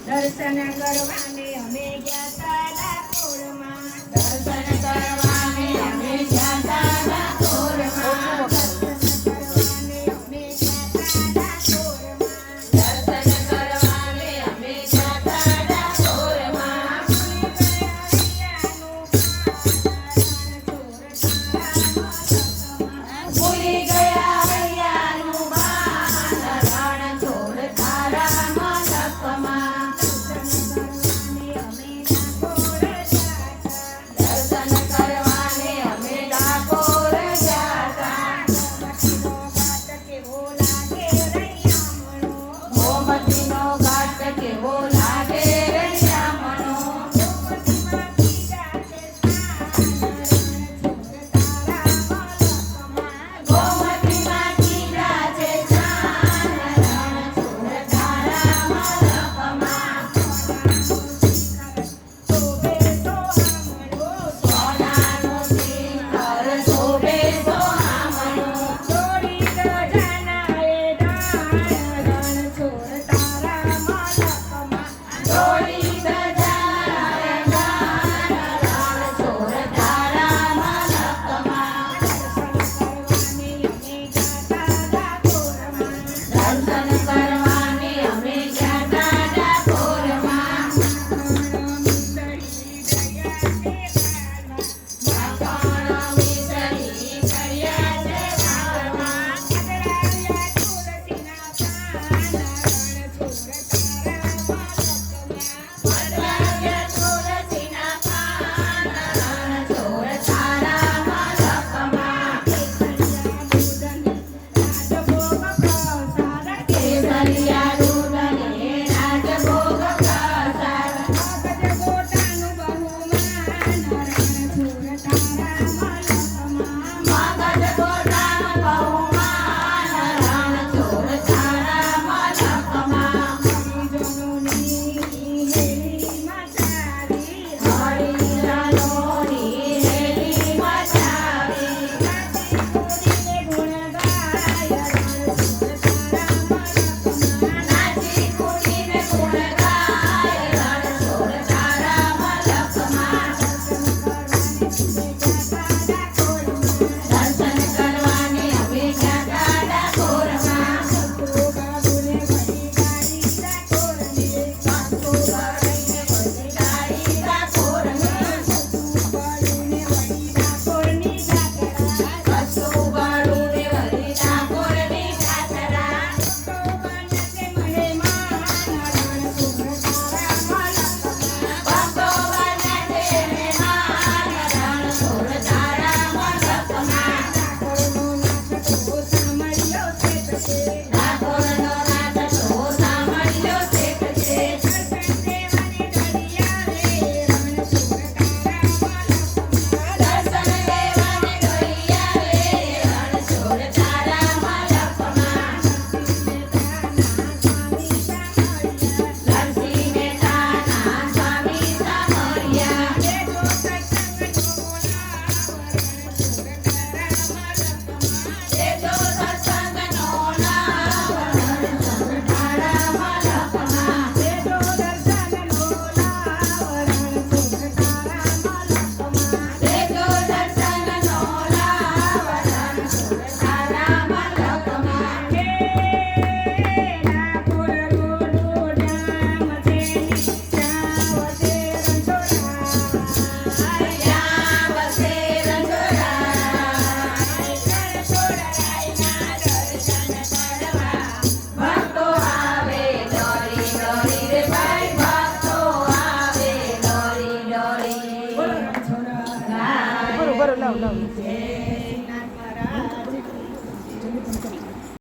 દર્શન કરવાને અમે ગયા તા ડાકોરમાં. દર્શન કરવાને અમે ગયા તા ડાકોરમાં. દર્શન કરવાને અમે ગયા તા ડાકોરમાં. ભૂલી ગયા હૈયાનું ભાન રણછોડ તારા મલકમાં. દર્શન કરવાને અમે ડાકોર જાતા. ગોમતીનો ઘાટ કેવો લાગે રણિયામણો. ગોમતીમાં કીધા છે સ્નાન રણછોડ તારા મલકમાં. સોનાનો સિંહાર શોભે સોહામણો. જોડી ધજાના એ રણછોડ તારા મલકમાં. દર્શન કરવાને અમે ગયા તા ડાકોરમાં. ડાકોણ વિસરી ગયા છે વારમાં. પધરાવ્યા તુલસીના પાન રણછોડ તારા મલકમાં. કેસરિયા દૂધ ને રાજભોગ પ્રસાદ. મગજ ગોટાનું બહુમાન રણછોડ તારા મલકમાં. હરિજનોની હેલી મચાવી. નાચી કૂદીને ગુણ ગાય રણછોડ તારા મલકમાં. દર્શન કરવાને અમે ગયા તા ડાકોરમાં. કસ્તુરબાને વળી ડાકોરની જાત્રા. ભક્તો બને છે મહેમાન રણછોડ તારા મલકમાં. ડાકોરનો નાથ તો સાંભળ્યો શેઠ છે. દર્શન લેવાને ગઈ આવે રણછોડ તારા મલકમાં. નરસિંહ મહેતાના સ્વામી સામળિયા. દેજો સત્સંગનો લાભ રણછોડ તારા મલકમાં. દેજો દર્શનનો લાભ રણછોડ તારા મલકમાં. જ્યાં વસે ભક્તો આવે દોડી દોડી રે ભાઈ. ભક્તો આવે દોડી દોડી. બરોબર લાવ લાવ. જય